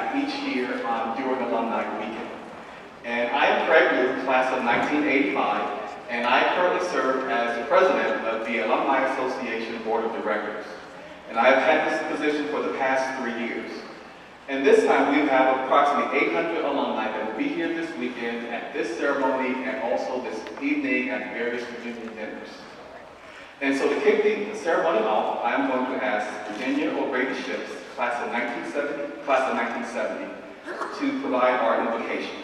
happen each year during Alumni Weekend. And I am Craig Luke, class of 1985, and I currently serve as the president of the Alumni Association Board of Directors. And I have had this position for the past 3 years. And this time we have approximately 800 alumni that will be here this weekend at this ceremony and also this evening at various reunion dinners. And so to kick the ceremony off, I am going to ask Virginia O'Grady Ships, class of 1970, to provide our invocation.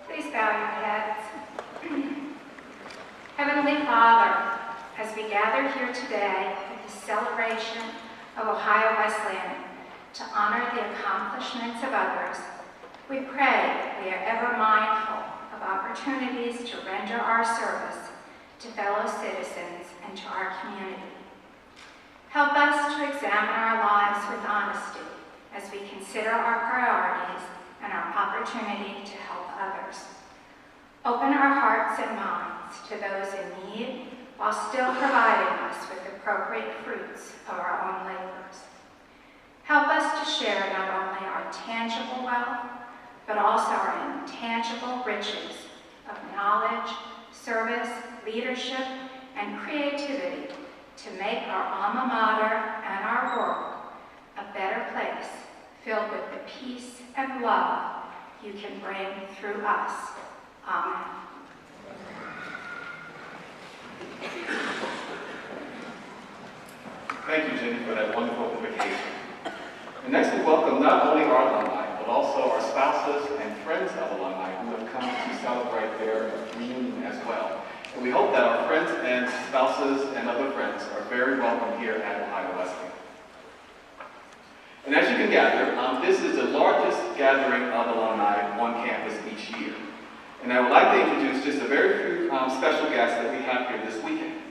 Please bow your heads. Heavenly Father, as we gather here today for the celebration of Ohio Wesleyan to honor the accomplishments of others, we pray we are ever mindful of opportunities to render our service to fellow citizens and to our community. Help us to examine our lives with honesty as we consider our priorities and our opportunity to help others. Open our hearts and minds to those in need while still providing us with appropriate fruits of our own labors. Help us to share not only our tangible wealth, but also our intangible riches of knowledge, service, leadership, and creativity to make our alma mater and our world a better place, filled with the peace and love you can bring through us. Amen. Thank you, Jenny, for that wonderful invocation. And next we welcome not only our alumni, but also our spouses and friends of alumni who have come to celebrate their reunion as well. And we hope that our friends and spouses and other friends are very welcome here at Ohio Wesleyan. And as you can gather, this is the largest gathering of alumni on campus each year. And I would like to introduce just a very few special guests that we have here this weekend.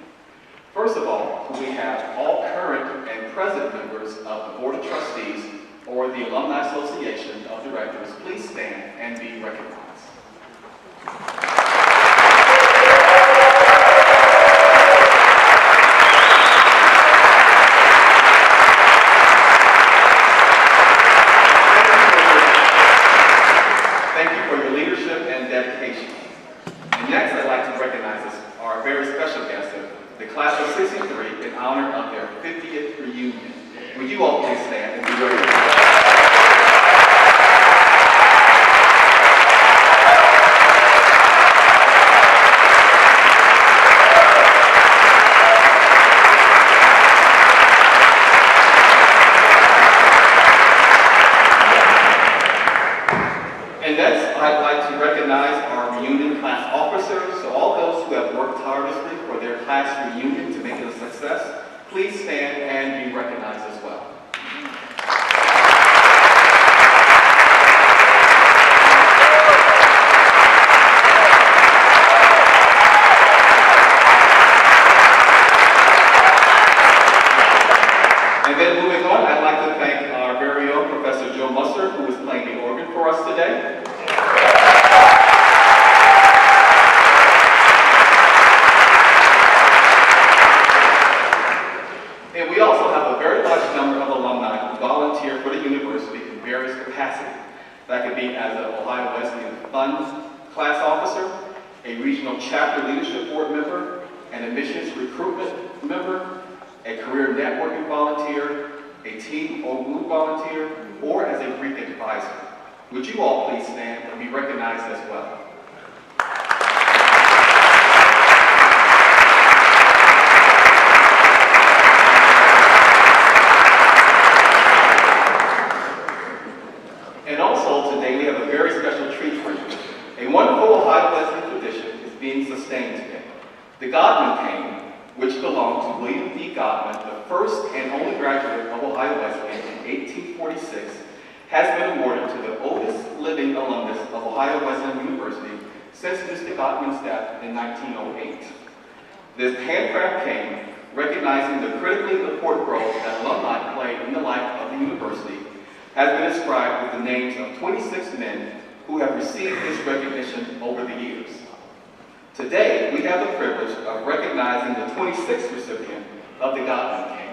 First of all, we have all current and present members of the Board of Trustees or the Alumni Association of Directors. Please stand and be recognized. Thank you for your leadership and dedication. And next, I'd like to recognize our very special guest, the class of 63, in honor of their 50th reunion. Would you all please stand and be recognized? And next, I'd like to recognize our reunion class officers. So all those who have worked tirelessly for their class reunion to make it a success, please stand and be recognized as well. And then moving on, I'd like to thank our very own Professor Joe Musser, who is playing the organ for us today. And we also have a very large number of alumni who volunteer for the university in various capacities. That could be as an Ohio Wesleyan Funds class officer, a regional chapter leadership board member, an admissions recruitment member, a career networking volunteer, a team or group volunteer, or as a Greek advisor. Would you all please stand and be recognized as well? And also today we have a very special treat for you. A wonderful Ohio Wesleyan tradition is being sustained today. The Godwin cane, which belonged to William D. Godwin, the first and only graduate of Ohio Wesleyan in 1846, has been awarded to the oldest living alumnus of Ohio Wesleyan University since Mr. Godwin's death in 1908. This handcraft cane, recognizing the critically important role that alumni play in the life of the university, has been inscribed with the names of 26 men who have received this recognition over the years. Today, we have the privilege of recognizing the 26th recipient of the Godwin King.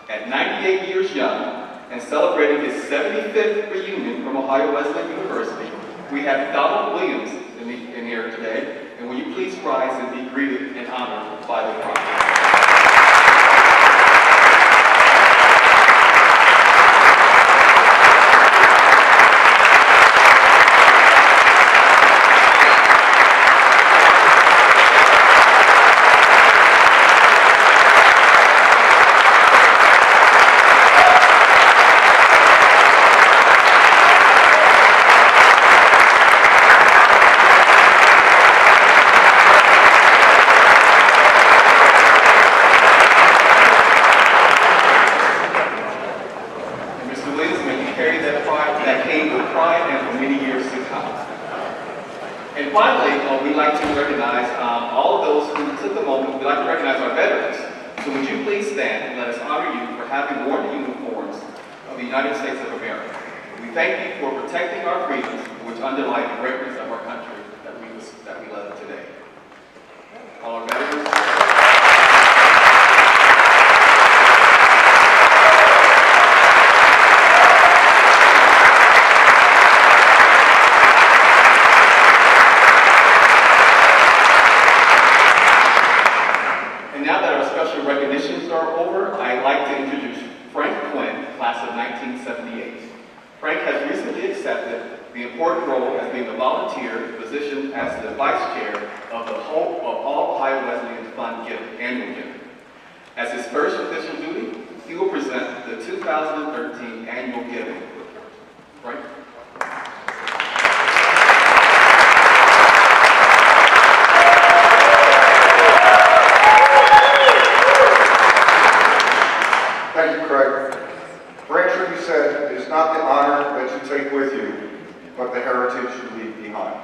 At 98 years young and celebrating his 75th reunion from Ohio Wesleyan University, we have Donald Williams in here today, and will you please rise and be greeted and honored by the crowd. And finally, we'd like to recognize all of those who took the moment. We'd like to recognize our veterans. So would you please stand and let us honor you for having worn the uniforms of the United States of America. We thank you for protecting our freedoms, which underlie the greatness of our country that we love today. All our veterans. Recognitions are over. I'd like to introduce Frank Quinn, class of 1978. Frank has recently accepted the important role as being a volunteer position as the vice chair of the All Ohio Wesleyan Fund annual giving. As his first official duty, he will present the 2013 annual giving. Frank? Thank you, Craig. Brancher, you said, it is not the honor that you take with you, but the heritage you leave behind.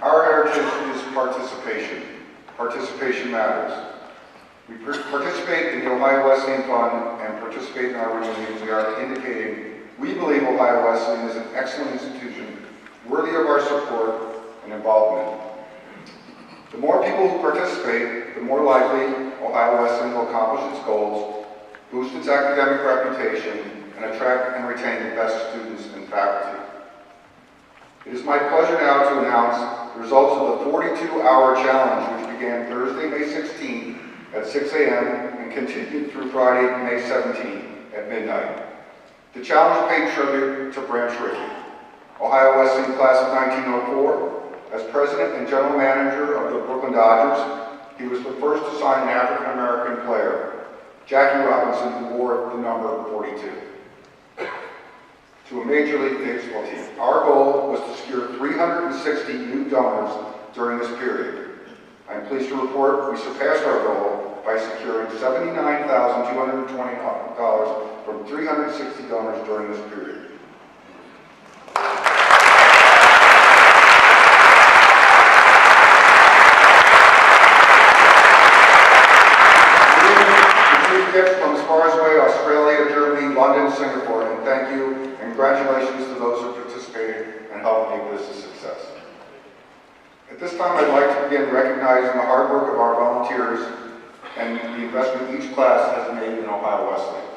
Our heritage is participation. Participation matters. We participate in the Ohio Wesleyan Fund and participate in our reunions. We are indicating we believe Ohio Wesleyan is an excellent institution, worthy of our support and involvement. The more people who participate, the more likely Ohio Wesleyan will accomplish its goals, boost its academic reputation, and attract and retain the best students and faculty. It is my pleasure now to announce the results of the 42-hour challenge, which began Thursday, May 16th at 6 a.m. and continued through Friday, May 17th at midnight. The challenge paid tribute to Branch Rickey, Ohio Wesleyan class of 1904. As president and general manager of the Brooklyn Dodgers, he was the first to sign an African-American player, Jackie Robinson, who wore the number 42, to a Major League Baseball team. Our goal was to secure 360 new donors during this period. I'm pleased to report we surpassed our goal by securing $79,220 from 360 donors during this period. Gifts from as far away Australia, Germany, London, Singapore, and thank you and congratulations to those who participated and helped make this a success. At this time, I'd like to begin recognizing the hard work of our volunteers and the investment each class has made in Ohio Wesleyan.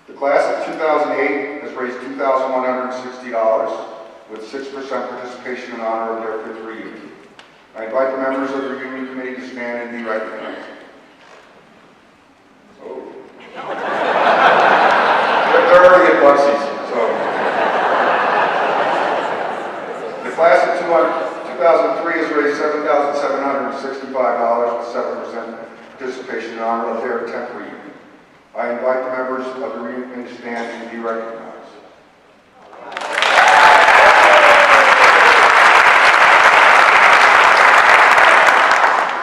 The class of 2008 has raised $2,160 with 6% participation in honor of their 5th reunion. I invite the members of the reunion committee to stand and be recognized. They're already at bug season, so. The class of 2003 has raised $7,765 with 7% participation in honor of their 10th reunion. I invite the members of the reunion to stand and be recognized.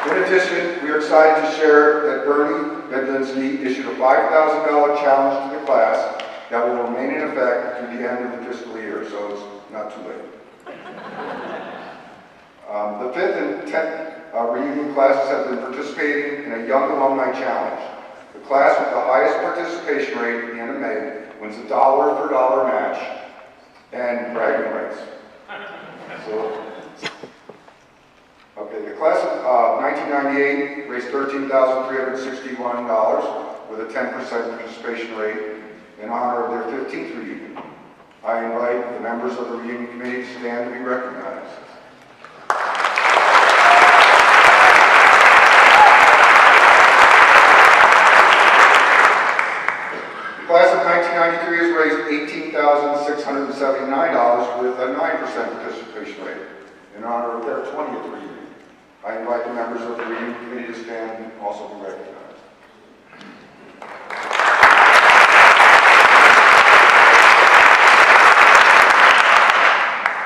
In addition, we are excited to share that Bernie Bedlinski issued a $5,000 challenge to the class that will remain in effect through the end of the fiscal year, so it's not too late. The 5th and 10th reunion classes have been participating in a Young Alumni Challenge. The class with the highest participation rate at the end of May wins a dollar for dollar match and bragging rights. So, okay, the class of 1998 raised $13,361 with a 10% participation rate in honor of their 15th reunion. I invite the members of the reunion committee to stand to be recognized. The class of 1993 has raised $18,679 with a 9% participation rate in honor of their 20th reunion. I invite the members of the reunion committee to stand and also be recognized.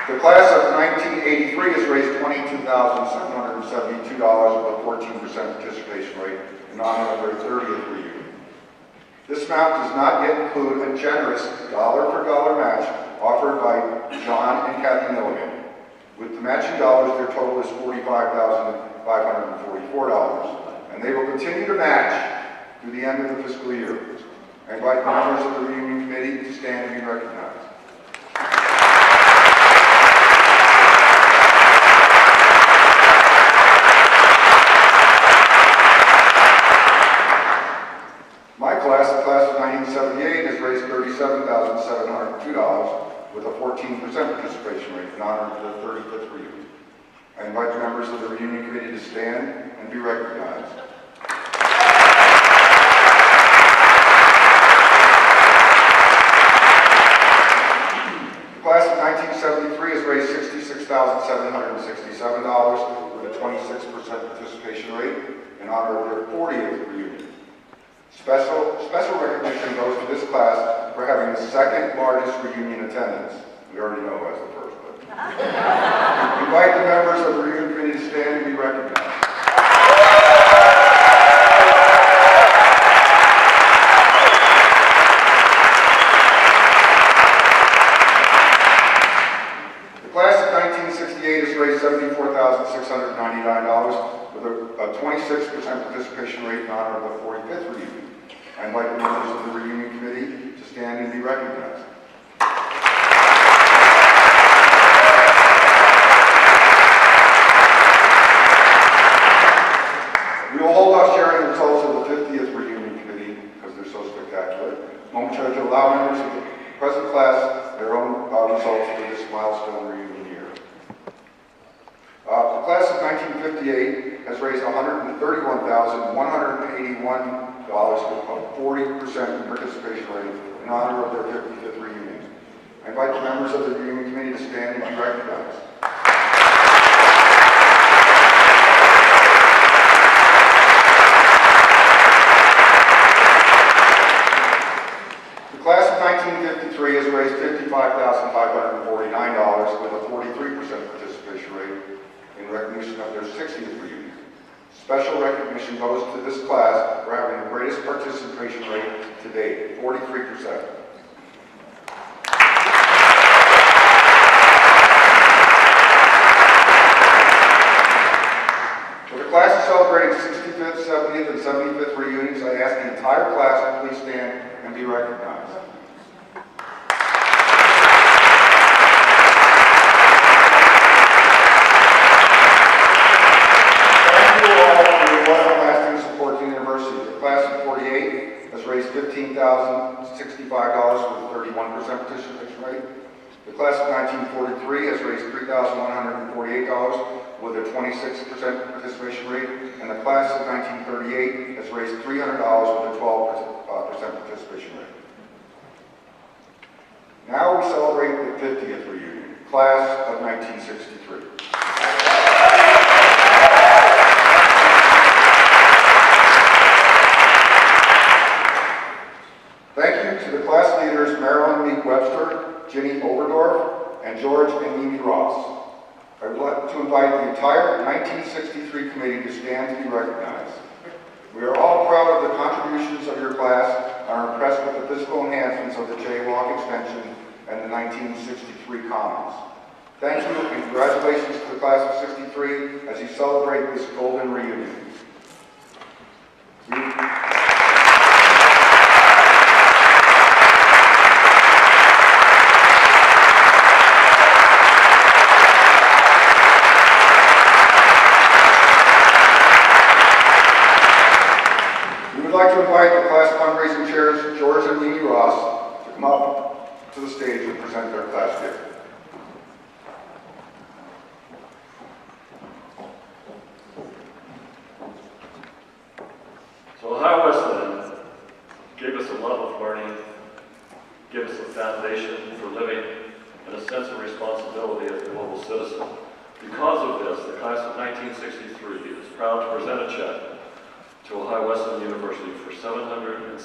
The class of 1983 has raised $22,772 with a 14% participation rate in honor of their 30th reunion. This amount does not yet include a generous dollar-for-dollar match offered by John and Kathy Milligan. With the matching dollars, their total is $45,544, and they will continue to match through the end of the fiscal year. I invite the members of the reunion committee to stand and be recognized. My class, the class of 1978, has raised $37,702 with a 14% participation rate in honor of the 35th reunion. I invite the members of the reunion committee to stand and be recognized. The class of 1973 has raised $66,767 with a 26% participation rate in honor of their 40th reunion. Special recognition goes to this class for having the second largest reunion attendance. We already know as the first, but we invite the members of the reunion committee to stand and be recognized. The class of 1968 has raised $74,699 with a 26% participation rate in honor of the 45th reunion. I invite the members of the reunion committee to stand and be recognized. We will hold off sharing the results of the 50th reunion committee because they're so spectacular momentarily to allow members of the present class their own results for this milestone reunion year. The class of 1958 has raised $131,181 with a 40% participation rate in honor of their 55th reunion. I invite the members of the reunion committee to stand and be recognized. The class of 1953 has raised $55,549 with a 43% participation rate in recognition of their 60th reunion. Special recognition goes to this class for having the greatest participation rate to date, 43%. For the class celebrating 65th, 70th, and 75th reunions, I ask the entire class to please stand and be recognized. Has raised $15,065 with a 31% participation rate. The class of 1943 has raised $3,148 with a 26% participation rate, and the class of 1938 has raised $300 with a 12% participation rate. Now we celebrate the 50th reunion, class of 1963. Thank you to the class leaders Marilyn Meek Webster, Ginny Oberdorf, and George and Mimi Ross. I would like to invite the entire 1963 committee to stand to be recognized. We are all proud of the contributions of your class and are impressed with the physical enhancements of the Jaywalk extension and the 1963 Commons. Thank you and congratulations to the class of 63 as you celebrate this golden reunion. present their class gift. So Ohio Wesleyan gave us a love of learning, gave us a foundation for living, and a sense of responsibility as a global citizen. Because of this, the class of 1963 is proud to present a check to Ohio Wesleyan University for $767,950.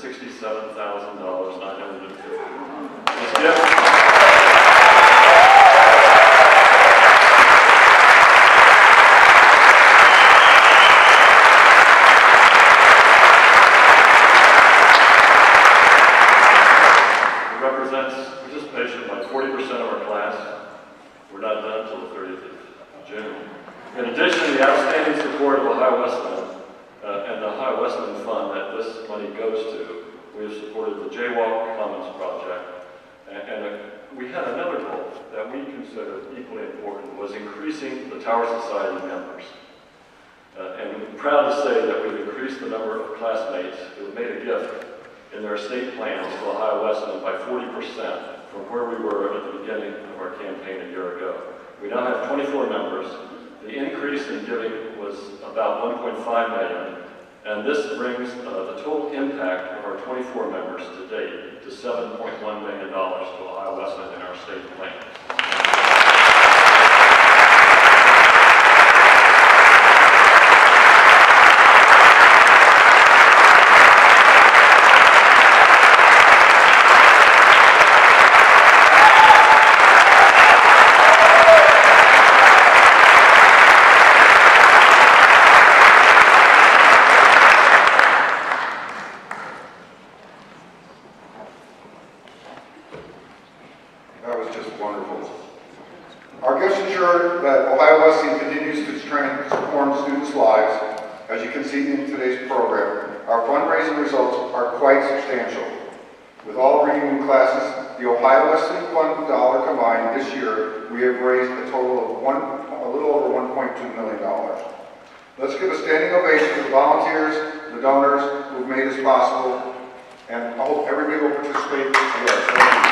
This gift represents participation by 40% of our class. We're not done until the 30th of June. In addition, the outstanding support of Ohio Wesleyan and the Ohio Wesleyan Fund that this money goes to, we have supported the Jaywalk Commons Project, and we had another goal that we considered equally important, was increasing the Tower Society members. And I'm proud to say that we've increased the number of classmates who have made a gift in their estate plans to Ohio Wesleyan by 40% from where we were at the beginning of our campaign a year ago. We now have 24 members. The increase in giving was about $1.5 million, and this brings the total impact of our 24 members to date to $7.1 million to Ohio Wesleyan in our state plans. That was just wonderful. Our gifts ensure that Ohio Wesleyan continues to transform students' lives. As you can see in today's program, our fundraising results are quite substantial. With all reunion classes, the Ohio Wesleyan Fund dollar combined this year, we have raised a total of a little over $1.2 million. Let's give a standing ovation to the volunteers, the donors who have made this possible, and I hope everybody will participate. Thank you.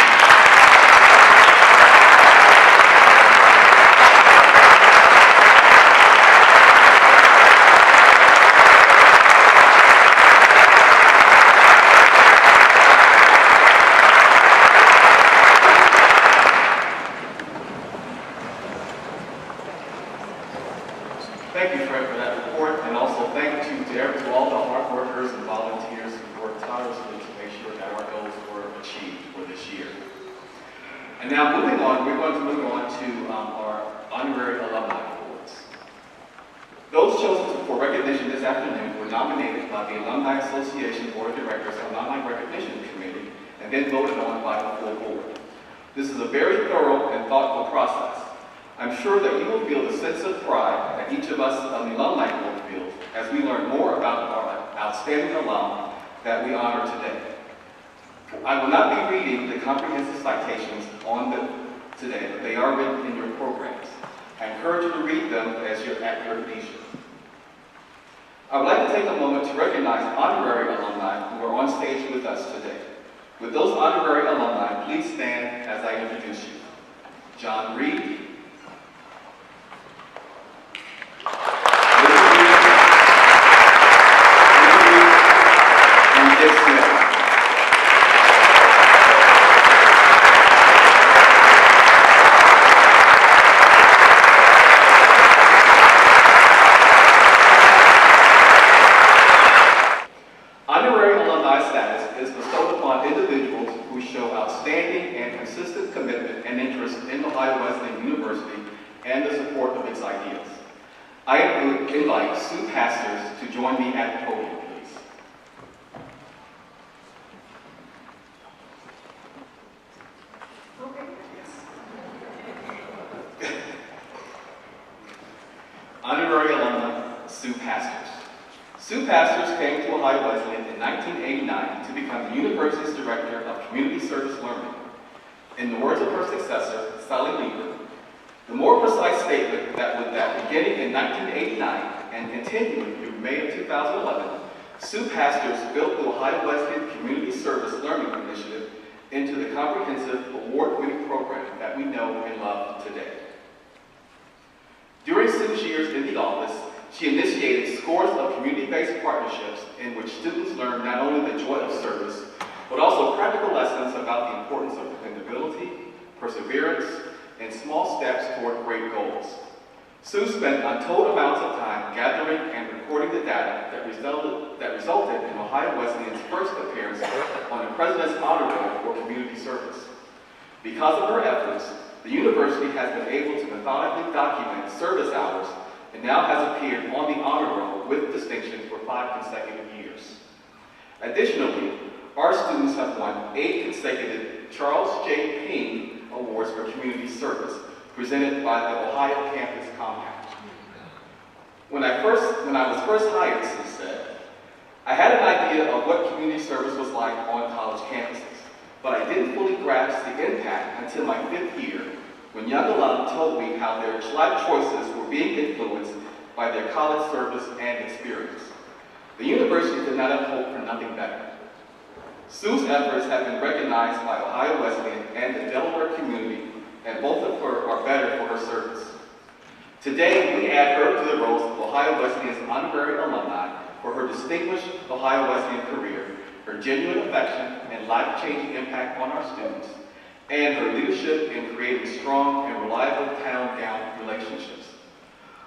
Thank you, Fred, for that report, and also thank you to all the hard workers and volunteers who worked tirelessly to make sure that our goals were achieved for this year. And now moving on, we're going to move on to our honorary alumni awards. Those chosen for recognition this afternoon were nominated by the Alumni Association Board of Directors Alumni Recognition Committee and then voted on by the full board. This is a very thorough and thoughtful process. I'm sure that you will feel the sense of pride that each of us on the Alumni Board feels as we learn more about our outstanding alum that we honor today. I will not be reading the comprehensive citations today, but they are written in your programs. I encourage you to read them at your leisure. I would like to take a moment to recognize honorary alumni who are on stage with us today. With those honorary alumni, please stand as I introduce you. John Reed, and Dick Smith. Honorary alumni status is bestowed upon individuals who show outstanding and consistent commitment and interest in Ohio Wesleyan University and the support of its ideas. I invite Sue Pastors to join me at the podium, please. Honorary alumna, Sue Pastors. Sue Pastors came to Ohio Wesleyan in 1989 to become the university's Director of Community Service Learning. In the words of her successor, Sally Lieber, the more precise statement that beginning in 1989 and continuing through May of 2011, Sue Pastors built the Ohio Wesleyan Community Service Learning Initiative into the comprehensive award-winning program that we know and love today. During Sue's years in the office, she initiated scores of community-based partnerships in which students learn not only the joy of service, but also practical lessons about the importance of dependability, perseverance, and small steps toward great goals. Sue spent untold amounts of time gathering and recording the data that resulted in Ohio Wesleyan's first appearance on the President's Honor Roll for community service. Because of her efforts, the university has been able to methodically document service hours and now has appeared on the Honor Roll with distinction for 5 consecutive years. Additionally, our students have won 8 consecutive Charles J. Ping Awards for community service, presented by the Ohio Campus Compact. When I was first hired, Sue said, I had an idea of what community service was like on college campuses, but I didn't fully grasp the impact until my 5th year, when young alum told me how their life choices were being influenced by their college service and experience. The university did not have hope for nothing better. Sue's efforts have been recognized by Ohio Wesleyan and the Delaware community, and both of her are better for her service. Today, we add her to the rolls of Ohio Wesleyan's honorary alumni for her distinguished Ohio Wesleyan career, her genuine affection and life-changing impact on our students, and her leadership in creating strong and reliable town-gown relationships.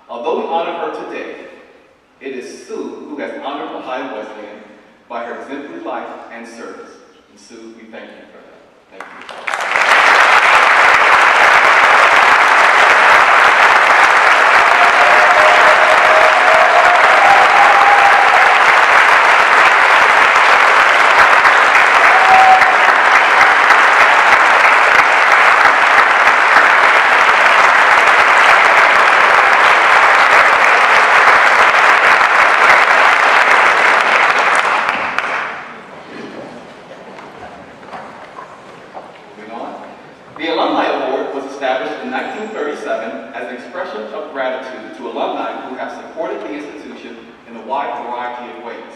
Although we honor her today, it is Sue who has honored Ohio Wesleyan by her exemplary life and service. And Sue, we thank you for that. Thank you. The Alumni Award was established in 1937 as an expression of gratitude to alumni who have supported the institution in a wide variety of ways.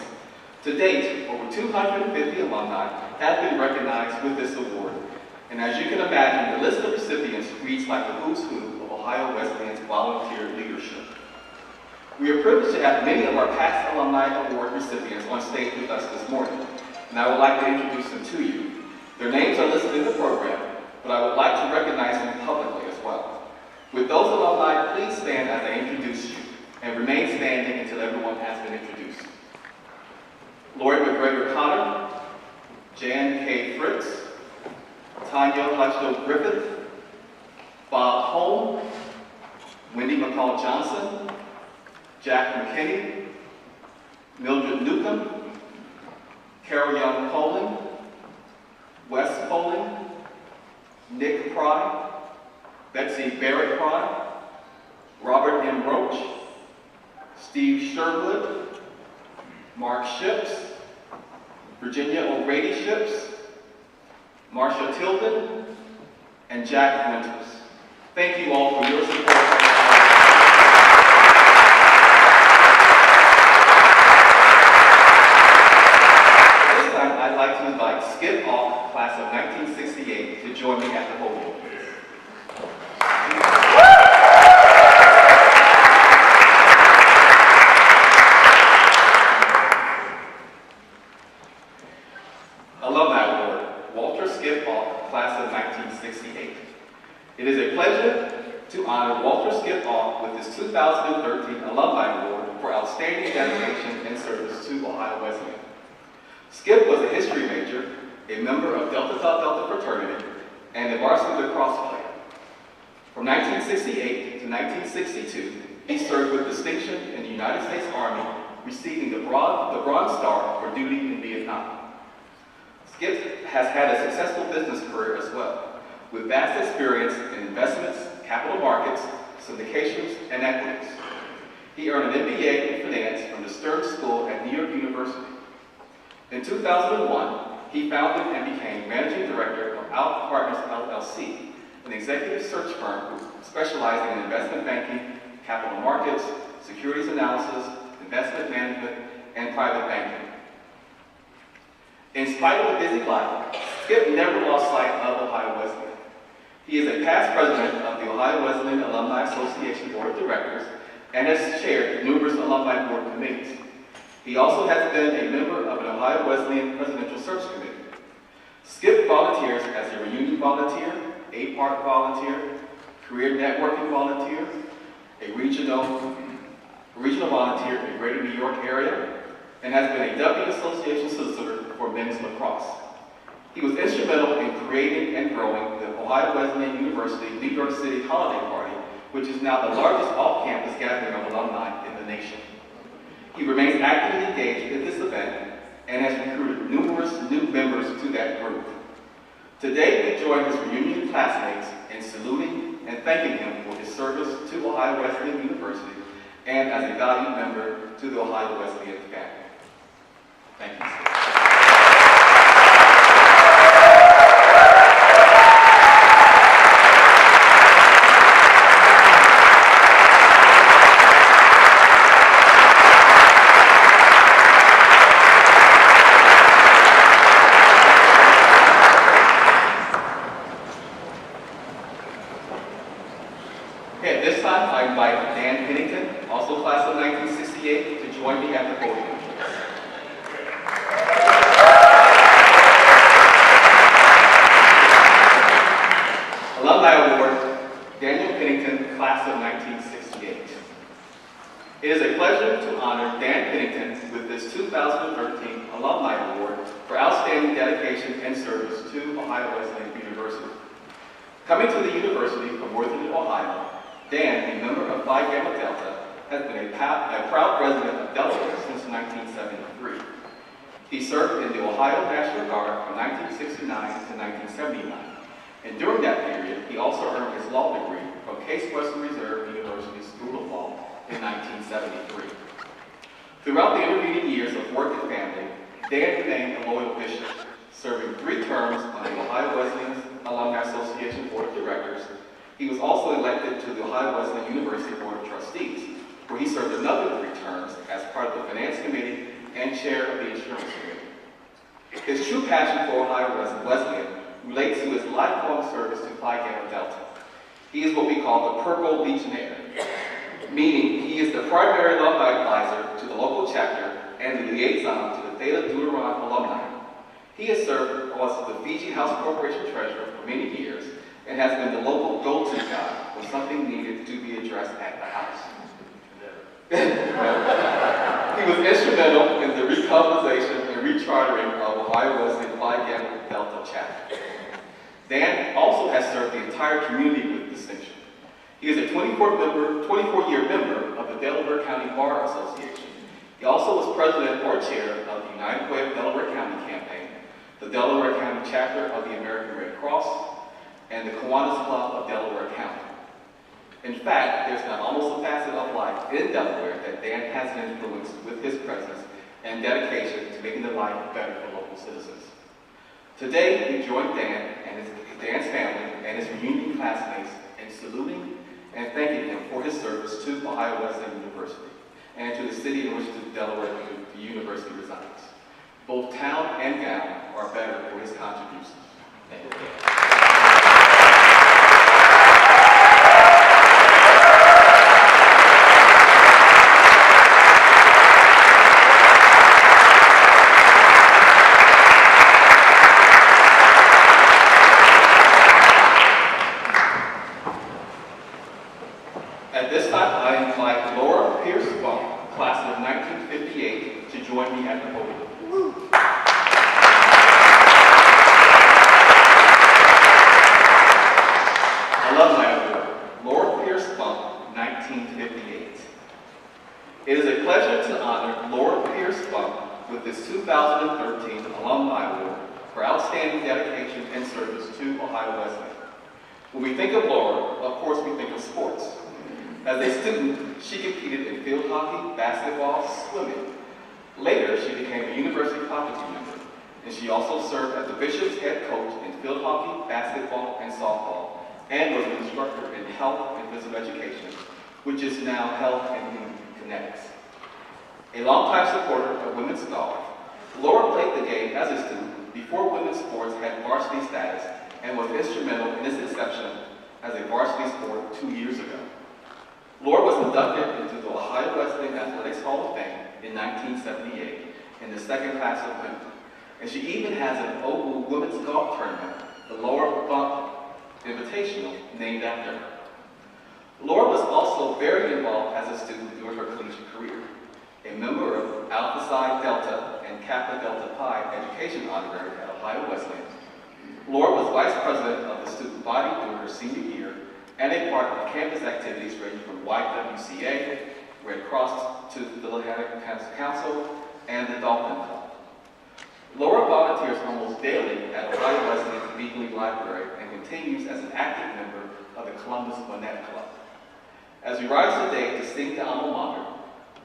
To date, over 250 alumni have been recognized with this award, and as you can imagine, the list of recipients reads like the who's who of Ohio Wesleyan's volunteer leadership. We are privileged to have many of our past Alumni Award recipients on stage with us this morning, and I would like to introduce them to you. Their names are listed in the program, but I would like to recognize them publicly as well. With those alumni, please stand as I introduce you, and remain standing until everyone has been introduced. Lori McGregor Connor, Jan K. Fritz, Tanya Hutchell Griffith, Bob Holm, Wendy McCall Johnson, Jack McKinney, Mildred Newcomb, Carol Young Poling, Wes Poling, Nick Pry, Betsy Barrett Pry, Robert M. Roach, Steve Sherwood, Mark Ships, Virginia O'Grady Ships, Marcia Tilden, and Jack Winters. Thank you all for your support. I'd like to invite Skip Auch, class of 1968, to join me at the podium, please. Alumni Award, Walter Skip Auch, class of 1968. It is a pleasure to honor Walter Skip Auch with his 2013 Alumni Award for outstanding dedication and service to Ohio Wesleyan. Skip was a history major, a member of Delta Tau Delta fraternity, and a varsity lacrosse player. From 1968 to 1962, he served with distinction in the United States Army, receiving the Bronze Star for duty in Vietnam. Skip has had a successful business career as well, with vast experience in investments, capital markets, syndications, and equities. He earned an MBA in finance from the Stern School at New York University. In 2001, he founded and became managing director of Auch Partners LLC, an executive search firm specializing in investment banking, capital markets, securities analysis, investment management, and private banking. In spite of a busy life, Skip never lost sight of Ohio Wesleyan. He is a past president of the Ohio Wesleyan Alumni Association Board of Directors and has chaired numerous alumni board committees. He also has been a member of an Ohio Wesleyan Presidential Search Committee. Skip volunteers as a reunion volunteer, a park volunteer, career networking volunteer, a regional volunteer in the greater New York area, and has been a W Association solicitor for men's lacrosse. He was instrumental in creating and growing the Ohio Wesleyan University New York City Holiday Party, which is now the largest off-campus gathering of alumni in the nation. He remains actively engaged in this event and has recruited numerous new members to that group. Today, we join his reunion classmates in saluting and thanking him for his service to Ohio Wesleyan University and as a valued member to the Ohio Wesleyan family. Thank you, sir. At this time, I invite Dan Bennington, also class of 1968, to join me at the podium. Alumni Award, Daniel Bennington, class of 1968. It is a pleasure to honor Dan Bennington with this 2013 Alumni Award for outstanding dedication and service to Ohio Wesleyan University. Coming to the University from Worthington, Ohio, Dan, a member of Phi Gamma Delta, has been a proud resident of Delaware since 1973. He served in the Ohio National Guard from 1969 to 1979, and during that period, he also earned his law degree from Case Western Reserve University School of Law in 1973. Throughout the intervening years of work and family, Dan remained a loyal bishop, serving 3 terms on the Ohio Wesleyan Alumni Association Board of Directors. He was also elected to the Ohio Wesleyan University Board of Trustees, where he served another 3 terms as part of the Finance Committee and chair of the Insurance Committee. His true passion for Ohio Wesleyan relates to his lifelong service to Phi Gamma Delta. He is what we call the Purple Legionnaire, meaning he is the primary alumni advisor to the local chapter and the liaison to the Theta Deuteron alumni. He has served as the Fiji House Corporation Treasurer for many years and has been the local go-to guy when something needed to be addressed at the house. He was instrumental in the recolonization and rechartering of Ohio Wesleyan Phi Gamma Delta chapter. Dan also has served the entire community with distinction. He is a 24-year member of the Delaware County Bar Association. He also was president or chair of the United Way of Delaware County campaign, the Delaware County chapter of the American Red Cross, and the Kiwanis Club of Delaware County. In fact, there's not almost a facet of life in Delaware that Dan has influenced with his presence and dedication to making the life better for local citizens. Today, we join Dan and Dan's family and his reunion classmates in saluting and thanking him for his service to Ohio Wesleyan University and to the city in which Delaware the university resides. Both town and gown are better for his contributions. Thank you. At this time, I invite Laura Pierce-Funk, class of 1958, to join me at the podium. Alumni Award, Laura Pierce-Funk, 1958. It is a pleasure to honor Laura Pierce-Funk with this 2013 Alumni Award for outstanding dedication and service to Ohio Wesleyan. When we think of Laura, of course we think of sports. As a student, she competed in field hockey, basketball, swimming. Later, she became a university faculty member, and she also served as the Bishop's head coach in field hockey, basketball, and softball, and was an instructor in health and physical education, which is now health and human kinetics. A longtime supporter of women's golf, Laura played the game as a student before women's sports had varsity status and was instrumental in its inception as a varsity sport 2 years ago. Laura was inducted into the Ohio Wesleyan Athletics Hall of Fame in 1978 in the second class of women, and she even has an OU women's golf tournament, the Laura Bump Invitational, named after her. Laura was also very involved as a student during her collegiate career, a member of Alpha Psi Delta and Kappa Delta Pi Education Honorary at Ohio Wesleyan. Laura was vice president of the student body during her senior year and a part of campus activities ranging from YWCA, Red Cross to the Philharmonic Council, and the Dolphin Club. Laura volunteers almost daily at Ohio Wesleyan's Weekly Library and continues as an active member of the Columbus Bonnet Club. As we rise today to sing the alma mater,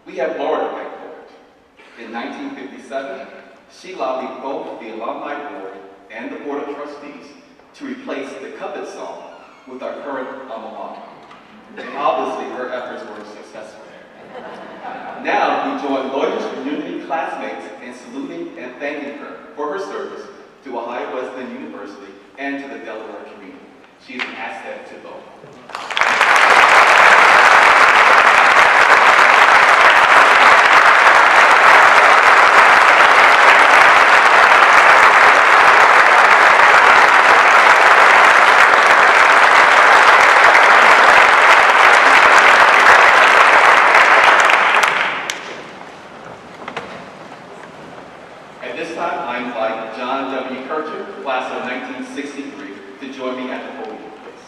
we have Laura to thank for it. In 1957, she lobbied both the Alumni Board and the Board of Trustees to replace the Covet song with our current alma mater. And obviously, her efforts were successful. Now, we join Lawyers Community classmates in saluting and thanking her for her service to Ohio Wesleyan University and to the Delaware community. She is an asset to both. At this time, I invite John W. Kercher, class of 1963, to join me at the podium, please.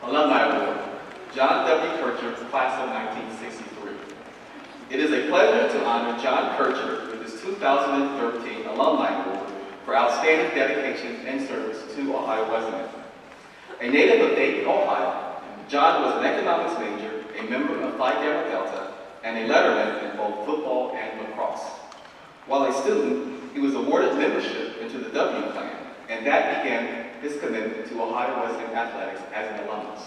Alumni Award, John W. Kercher, class of 1963. It is a pleasure to honor John Kercher with his 2013 Alumni Award for outstanding dedication and service to Ohio Wesleyan. A native of Dayton, Ohio, John was an economics major, a member of Phi Gamma Delta, and a letterman in both football and lacrosse. While a student, he was awarded membership into the W Plan, and that began his commitment to Ohio Wesleyan athletics as an alumnus.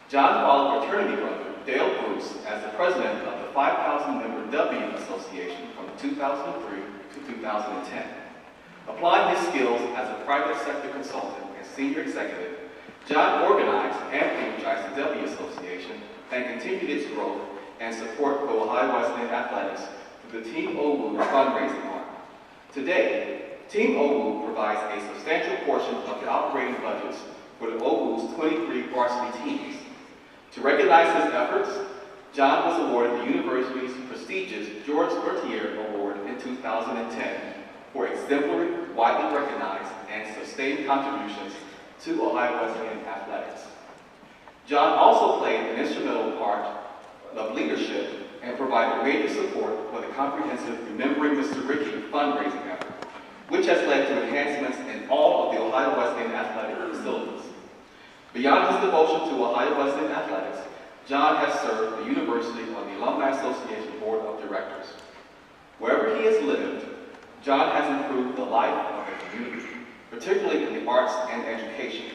John followed fraternity brother Dale Bruce as the president of the 5,000-member W Association from 2003 to 2010. Applying his skills as a private sector consultant and senior executive, John organized and energized the W Association and continued its growth and support for Ohio Wesleyan athletics through the Team OU fundraising arm. Today, Team OU provides a substantial portion of the operating budgets for the OU's 23 varsity teams. To recognize his efforts, John was awarded the university's prestigious George Berthier Award in 2010 for exemplary, widely recognized, and sustained contributions to Ohio Wesleyan athletics. John also played an instrumental part of leadership and provided major support for the comprehensive Remembering Mr. Ricky fundraising effort, which has led to enhancements in all of the Ohio Wesleyan athletic facilities. Beyond his devotion to Ohio Wesleyan athletics, John has served the university on the Alumni Association Board of Directors. Wherever he has lived, John has improved the life of the community, particularly in the arts and education.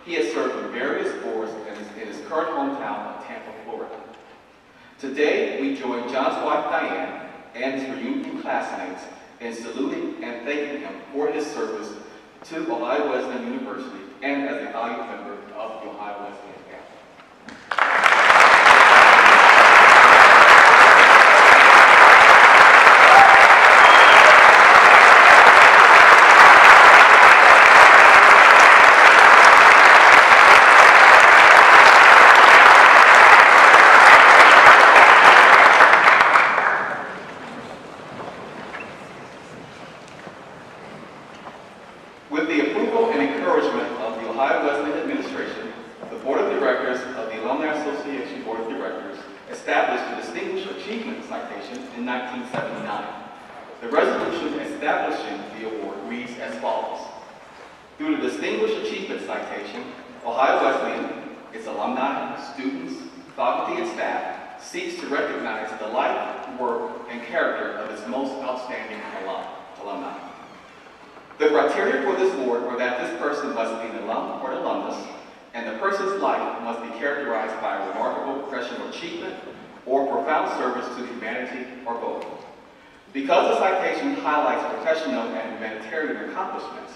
He has served on various boards in his current hometown of Tampa, Florida. Today, we join John's wife, Diane, and his reunion classmates in saluting and thanking him for his service to Ohio Wesleyan University and as a valued member of the Ohio Wesleyan family. With the approval and encouragement of the Ohio Wesleyan administration, the Board of Directors of the Alumni Association Board of Directors established the Distinguished Achievement Citation in 1979. The resolution establishing the award reads as follows. Through the Distinguished Achievement Citation, Ohio Wesleyan, its alumni, students, faculty, and staff seeks to recognize the life, work, and character of its most outstanding alumni. The criteria for this award are that this person must be an alum or an alumnus, and the person's life must be characterized by a remarkable professional achievement or profound service to humanity or both. Because the citation highlights professional and humanitarian accomplishments,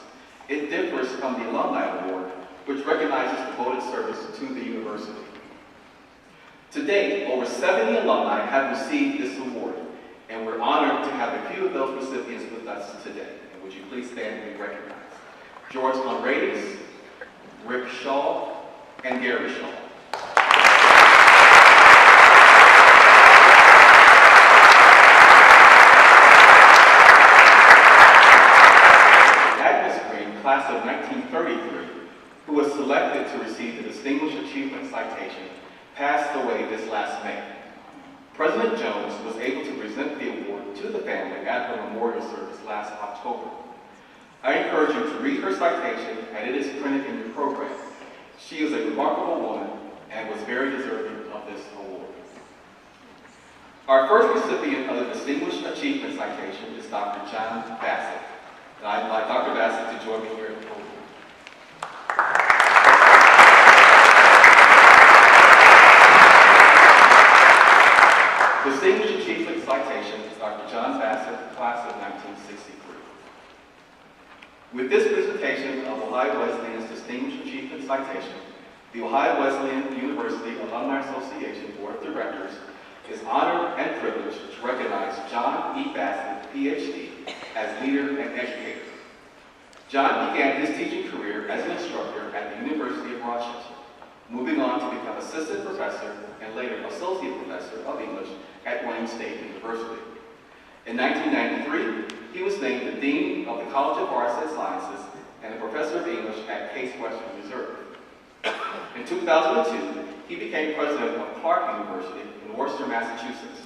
it differs from the Alumni Award, which recognizes devoted service to the university. To date, over 70 alumni have received this award, and we're honored to have a few of those recipients with us today. And would you please stand and be recognized? George Honorary, Rick Shaw, and Gary Shaw. Class of 1933, who was selected to receive the Distinguished Achievement Citation, passed away this last May. President Jones was able to present the award to the family at her memorial service last October. I encourage you to read her citation, and it is printed in your program. She is a remarkable woman and was very deserving of this award. Our first recipient of the Distinguished Achievement Citation is Dr. John Bassett. I'd like Dr. Bassett to join me here at the podium. Distinguished Achievement Citation is Dr. John Bassett, class of 1963. With this presentation of Ohio Wesleyan's Distinguished Achievement Citation, the Ohio Wesleyan University Alumni Association Board of Directors is honored and privileged to recognize John E. Bassett, PhD, as leader and educator. John began his teaching career as an instructor at the University of Rochester, moving on to become assistant professor and later associate professor of English at Wayne State University. In 1993, he was named the Dean of the College of Arts and Sciences and a professor of English at Case Western Reserve. In 2002, he became president of Clark University in Worcester, Massachusetts.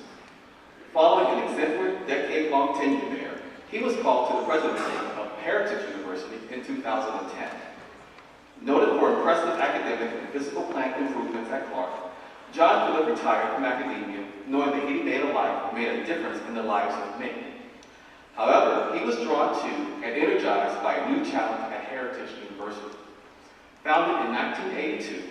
Following an exemplary decade-long tenure there, he was called to the presidency of Heritage University in 2010. Noted for impressive academic and physical plant improvements at Clark, John could have retired from academia knowing that he made a life made a difference in the lives of many. However, he was drawn to and energized by a new challenge at Heritage University. Founded in 1982,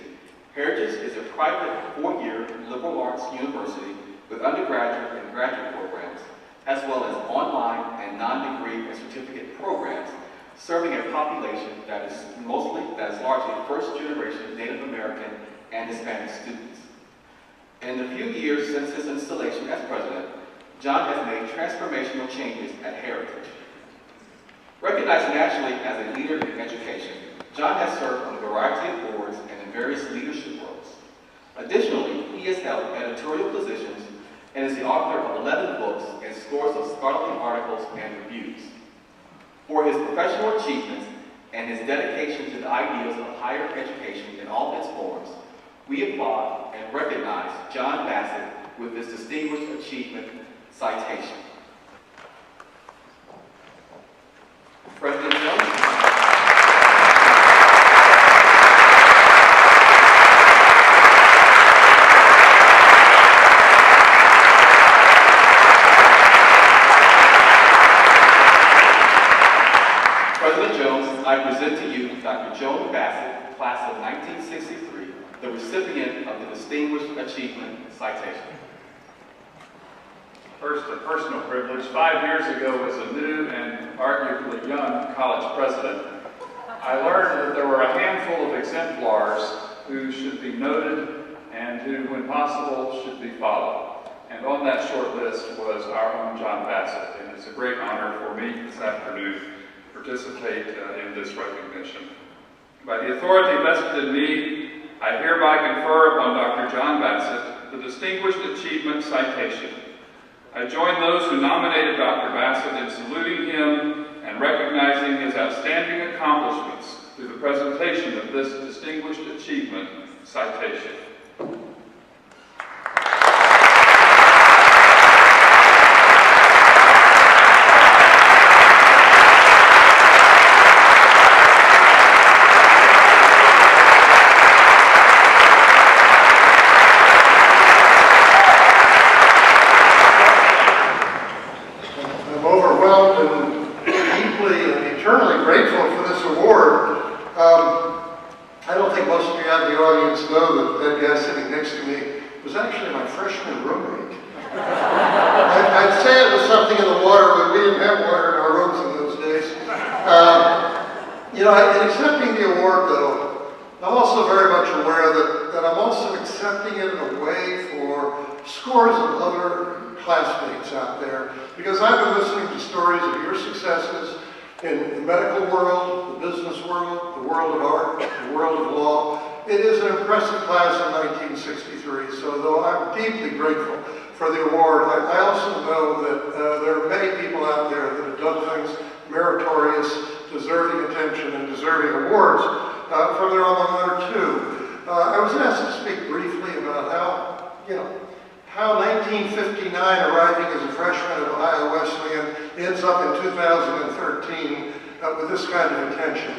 Heritage is a private 4-year liberal arts university with undergraduate and graduate programs, as well as online and non-degree and certificate programs, serving a population that is largely first-generation Native American and Hispanic students. In the few years since his installation as president, John has made transformational changes at Heritage. Recognized nationally as a leader in education, John has served on a variety of boards and in various leadership roles. Additionally, he has held editorial positions and is the author of 11 books and scores of scholarly articles and reviews. For his professional achievements and his dedication to the ideals of higher education in all its forms, we applaud and recognize John Bassett with this Distinguished Achievement Citation. President Jones. I present to you Dr. Joan Bassett, class of 1963, the recipient of the Distinguished Achievement Citation. First, a personal privilege. 5 years ago, as a new and arguably young college president, I learned that there were a handful of exemplars who should be noted and who, when possible, should be followed. And on that short list was our own John Bassett, and it's a great honor for me this afternoon participate in this recognition. By the authority vested in me, I hereby confer upon Dr. John Bassett the Distinguished Achievement Citation. I join those who nominated Dr. Bassett in saluting him and recognizing his outstanding accomplishments through the presentation of this Distinguished Achievement Citation. Know that guy sitting next to me was actually my freshman roommate. I'd say it was something in the water, but we didn't have water in our rooms in those days. You know, in accepting the award, though, I'm also very much aware that I'm also accepting it in a way for scores of other classmates out there, because I've been listening to stories of your successes in the medical world, the business world, the world of art, the world of law. It is an impressive class in 1963, so though I'm deeply grateful for the award, I also know that there are many people out there that have done things meritorious, deserving attention, and deserving awards from their alma mater too. I was asked to speak briefly about how 1959 arriving as a freshman at Ohio Wesleyan ends up in 2013 with this kind of attention.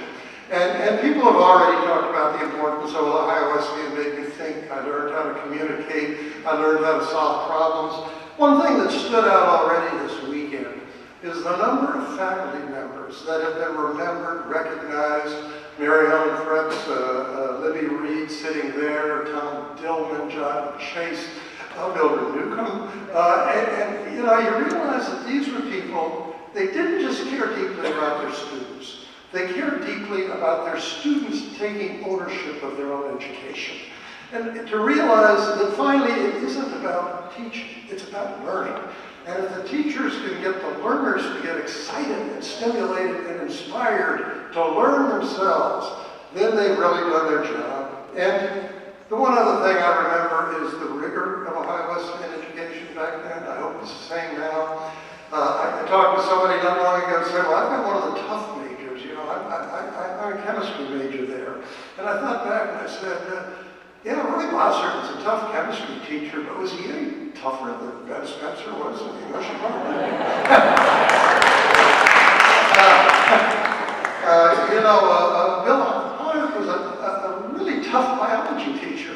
And people have already talked about the importance of Ohio Wesleyan. Made me think. I learned how to communicate. I learned how to solve problems. One thing that stood out already this weekend is the number of faculty members that have been remembered, recognized. Mary Helen Fretz, Libby Reed sitting there, Tom Dillman, John Chase, Mildred Newcomb. And you know, you realize that these were people, they didn't just care deeply about their students. They cared deeply about their students taking ownership of their own education. And to realize that finally it isn't about teaching, it's about learning. And if the teachers can get the learners to get excited and stimulated and inspired to learn themselves, then they've really done their job. And the one other thing I remember is the rigor of Ohio Wesleyan education back then. I hope it's the same now. I talked to somebody not long ago and said, well, I've got one of the tough majors. You know, I'm a chemistry major there. And I thought back and I said, yeah, Roy Bassett was a tough chemistry teacher, but was he any tougher than Ben Spencer was in the English department? Bill Hart was a really tough biology teacher,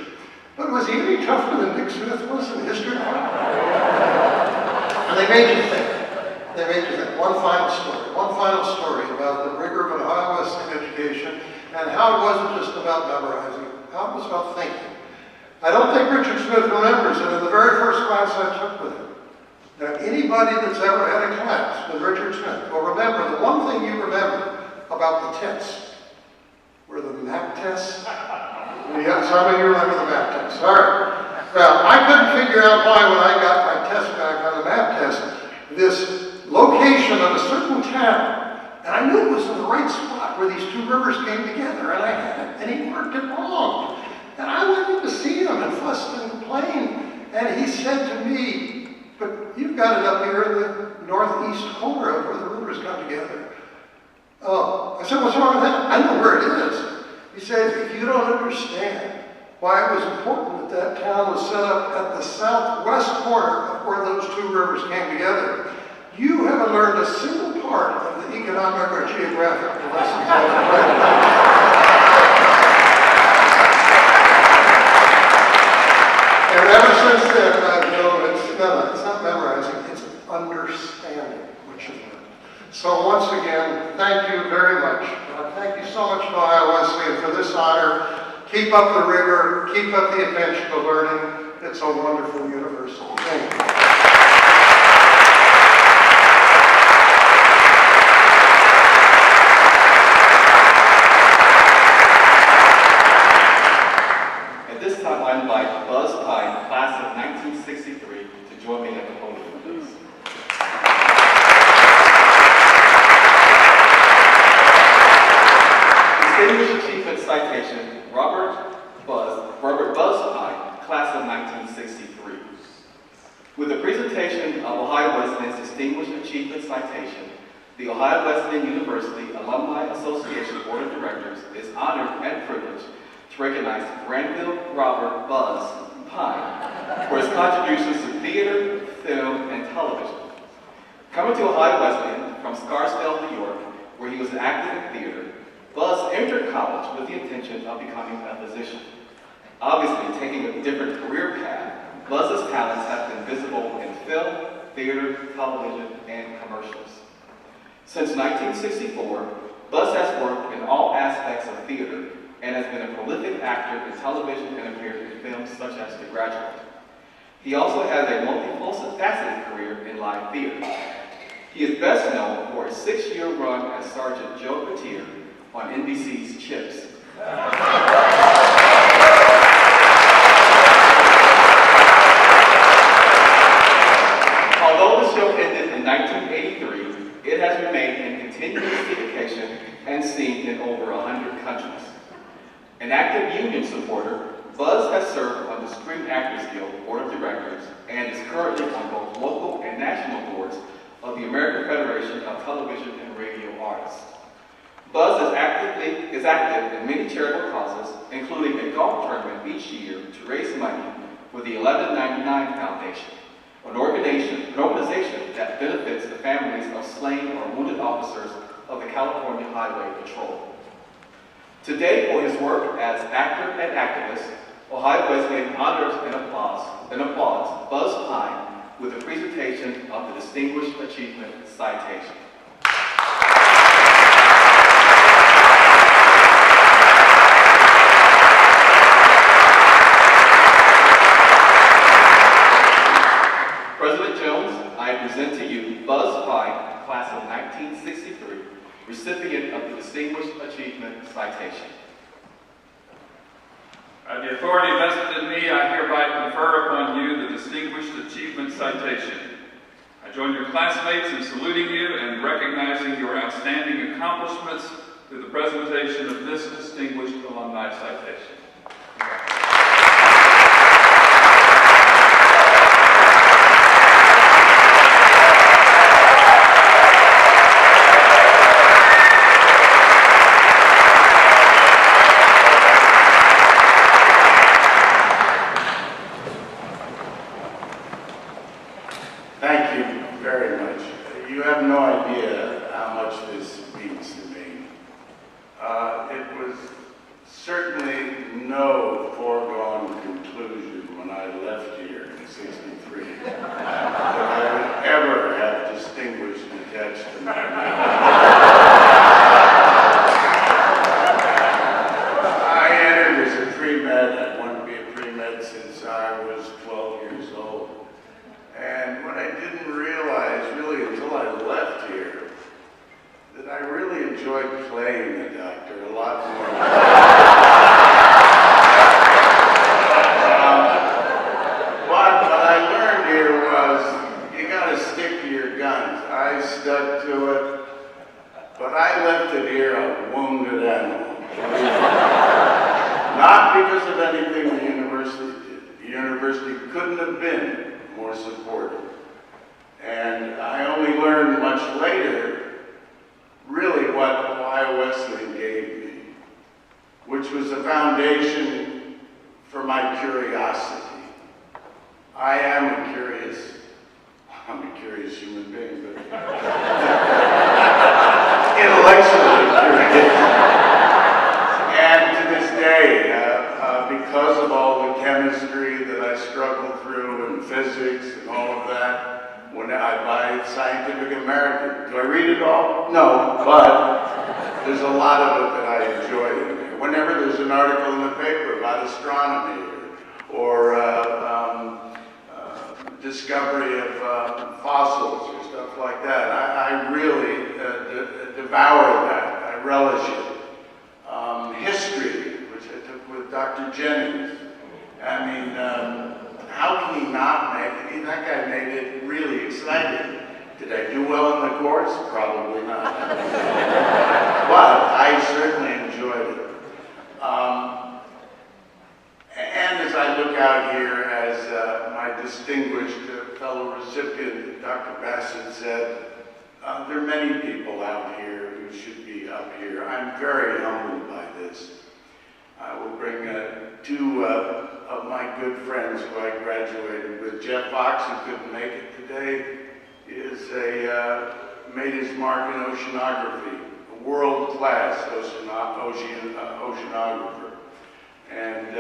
but was he any tougher than Nick Smith was in history department? And they made you think. They made you think. One final story about the rigor of an Ohio Wesleyan education and how it wasn't just about memorizing, how it was about thinking. I don't think Richard Smith remembers it in the very first class I took with him. Now, anybody that's ever had a class with Richard Smith will remember the one thing you remember about the tests were the map tests. Yeah, some of you remember the map tests. All right. Well, I couldn't figure out why when I got my test back on the map test, this location of a certain town, and I knew it was in the right spot where these two rivers came together, and I had it, and he marked it wrong. And I went in to see him and fussed and complained, and he said to me, but you've got it up here in the northeast corner of where the rivers come together. Oh, I said, what's wrong with that? I know where it is. He said, if you don't understand why it was important that that town was set up at the southwest corner of where those two rivers came together, you haven't learned a single part of the economic or geographic lessons I've read. And ever since then, I've known it's not memorizing, it's understanding what you learn. So once again, thank you very much. Thank you so much to Ohio Wesleyan for this honor. Keep up the rigor, keep up the attention to learning. It's a wonderful university. Thank you. At this time, I invite Buzz Pine, class of 1963, to join me at the podium, please. Distinguished Achievement Citation, Robert Buzz Pine, class of 1963. With the presentation of Ohio Wesleyan's Distinguished Achievement Citation, the Ohio Wesleyan University Alumni Association Board of Directors is honored and privileged to recognize Granville Robert Buzz Pine for his contributions to theater, film, and television. Coming to Ohio Wesleyan from Scarsdale, New York, where he was active in theater, Buzz entered college with the intention of becoming a physician. Obviously, taking a different career path, Buzz's talents have been visible in film, theater, television, and commercials. Since 1964, Buzz has worked in all aspects of theater and has been a prolific actor in television and appeared in films such as The Graduate. He also has a multifaceted career in live theater. He is best known for a 6-year run as Sergeant Joe Petier on NBC's Chips. Although the show ended in 1983, it has remained in continuous syndication and seen in over 100 countries. An active union supporter, Buzz has served on the Screen Actors Guild Board of Directors and is currently on both local and national boards of the American Federation of Television and Radio Artists. Buzz is active in many charitable causes, including a golf tournament each year to raise money for the 1199 Foundation, an organization that benefits the families of slain or wounded officers of the California Highway Patrol. Today, for his work as actor and activist, Ohio Wesleyan honors and applauds Buzz Pine with a presentation of the Distinguished Achievement Citation. President Jones, I present to you Buzz Pine, class of 1963, recipient of the Distinguished Achievement Citation. By the authority vested in me, I hereby confer upon you the Distinguished Achievement Citation. I join your classmates in saluting you and recognizing your outstanding accomplishments through the presentation of this Distinguished Alumni Citation. Thank you very much. You have no idea how much this means to me. It was certainly no foregone conclusion when I left here in '63 that I would ever have distinguished attached to my name. I entered as a pre-med. I wanted to be a pre-med since I was 12 years old. And what I didn't realize, really, until I left here, that I really enjoyed playing the doctor a lot more. What I learned here was, you gotta stick to your guns. I stuck to it, but I left it here a wounded animal. Not because of anything the university did. The university couldn't have been more supportive. And I only learned much later, really, what Ohio Wesleyan gave me, which was a foundation for my curiosity. I am I'm a curious human being, but intellectually curious. And to this day, because of all the chemistry that I struggled through and physics and all of that, when I buy Scientific American, do I read it all? No, but there's a lot of it that I enjoy in there. Whenever there's an article in the paper about astronomy or discovery of fossils or stuff like that, I really devour that. I relish it. History, which I took with Dr. Jennings. I mean, how can he not make it? I mean, that guy made it really exciting. Did I do well in the course? Probably not. But I certainly enjoyed it. And as I look out here, as my distinguished fellow recipient, Dr. Bassett, said, there are many people out here who should be up here. I'm very humbled by this. I will bring two of my good friends who I graduated with. Jeff Auch, who couldn't make it today, is made his mark in oceanography, a world-class oceanographer, and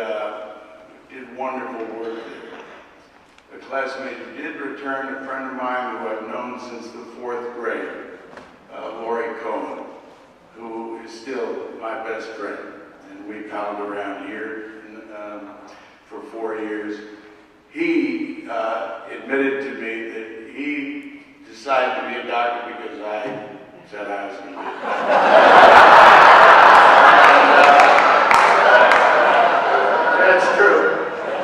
did wonderful work there. A classmate who did return, a friend of mine who I've known since the 4th grade, Lori Cohen, who is still my best friend. And we palled around here for 4 years. He admitted to me that he decided to be a doctor because I said I was going to be a doctor. That's true.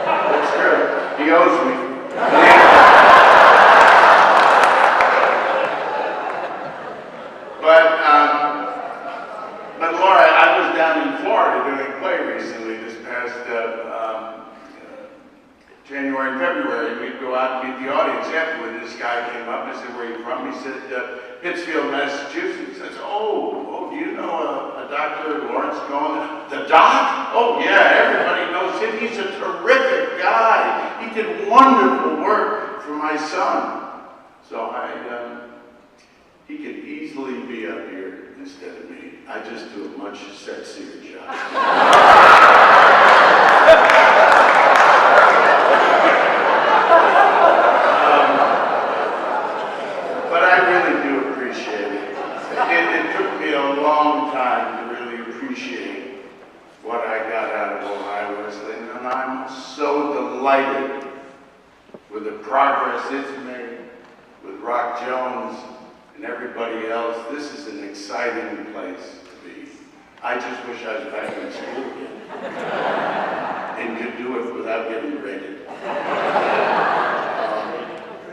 That's true. He owes me. But Laura, I was down in Florida doing a play recently this past January and February. We'd go out and meet the audience afterward. This guy came up and I said, "Where are you from?" He said, "Pittsfield, Massachusetts." I said, "Oh, do you know a Dr. Lawrence Cohen?" "The doc? Oh yeah, everybody knows him. He's a terrific guy. He did wonderful work for my son." So he could easily be up here instead of me. I just do a much sexier job. But I really do appreciate it. It took me a long time to really appreciate what I got out of Ohio Wesleyan, and I'm so delighted with the progress it's made, with Rock Jones and everybody else. This is an exciting place to be. I just wish I was back in school again and could do it without getting rated.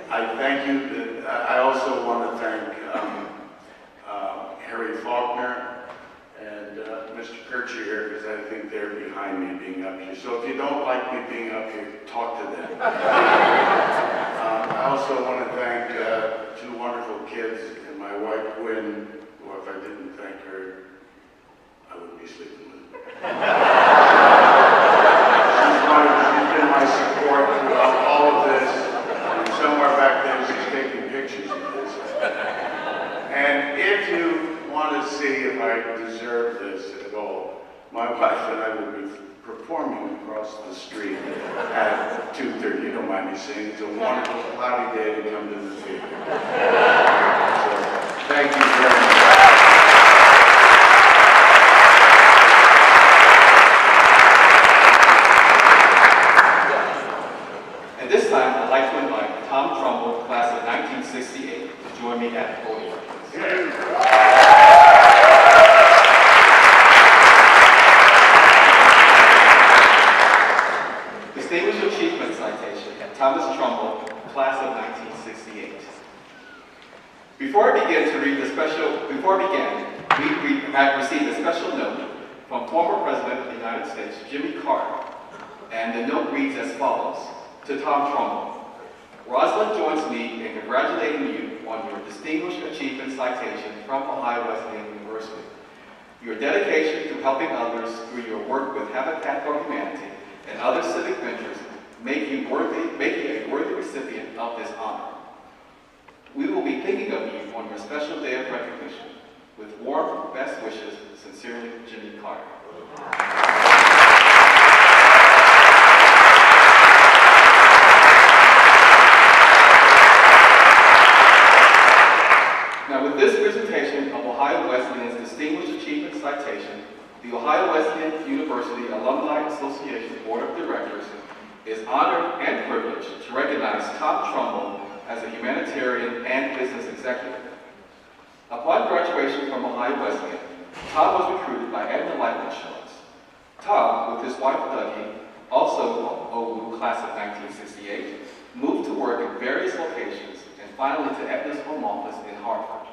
I thank you. I also want to thank Harry Faulkner and Mr. Kercher here, because I think they're behind me being up here. So if you don't like me being up here, talk to them. I also want to thank two wonderful kids and my wife, Gwen, who if I didn't thank her, I wouldn't be sleeping with her. She's been my support throughout all of this. And somewhere back there, she's taking pictures of this. And if you want to see if I deserve this at all, my wife and I will be performing across the street at 2:30. You don't mind me saying it's a wonderful cloudy day to come to the theater. So, thank you very much. At this time, I'd like to invite Tom Trumble, class of 1968, to join me at the podium. Distinguished Achievement Citation, Thomas Trumble, class of 1968. Before I begin, we have received a special note from former President of the United States, Jimmy Carter, and the note reads as follows: to Tom Trumble. Rosalind joins me in congratulating you on your Distinguished Achievement Citation from Ohio Wesleyan University. Your dedication to helping others through your work with Habitat for Humanity and other civic ventures make you a worthy recipient of this honor. We will be thinking of you on your special day of recognition. With warm best wishes, sincerely, Jimmy Carter. Now, with this presentation of Ohio Wesleyan's Distinguished Achievement Citation, the Ohio Wesleyan University Alumni Association Board of Directors is honored and privileged to recognize Tom Trumble as a humanitarian and business executive. Upon graduation from Ohio Wesleyan, Tom was recruited by Aetna Life Insurance. Tom, with his wife Dougie, also OWU class of 1968, moved to work in various locations and finally to Aetna's home office in Hartford.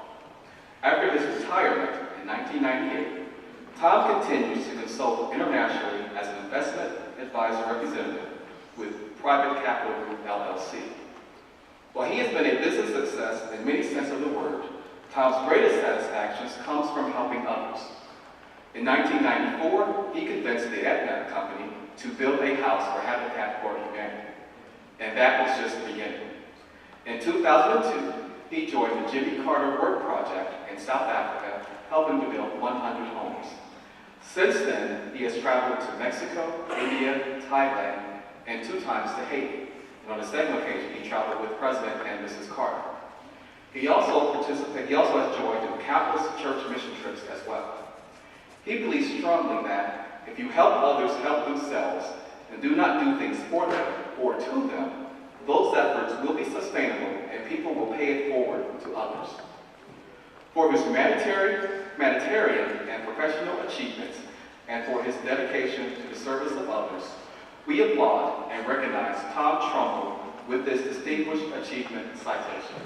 After his retirement in 1998, Tom continues to consult internationally as an investment advisor representative with Private Capital Group LLC. While he has been a business success in many senses of the word, Tom's greatest satisfactions comes from helping others. In 1994, he convinced the Aetna Company to build a house for Habitat for Humanity, and that was just the beginning. In 2002, he joined the Jimmy Carter Work Project in South Africa, helping to build 100 homes. Since then, he has traveled to Mexico, India, Thailand, and 2 times to Haiti. And on the second occasion, he traveled with President and Mrs. Carter. He also has joined in countless church mission trips as well. He believes strongly that if you help others help themselves and do not do things for them or to them, those efforts will be sustainable and people will pay it forward to others. For his humanitarian and professional achievements, and for his dedication to the service of others, we applaud and recognize Tom Trumble with this Distinguished Achievement Citation.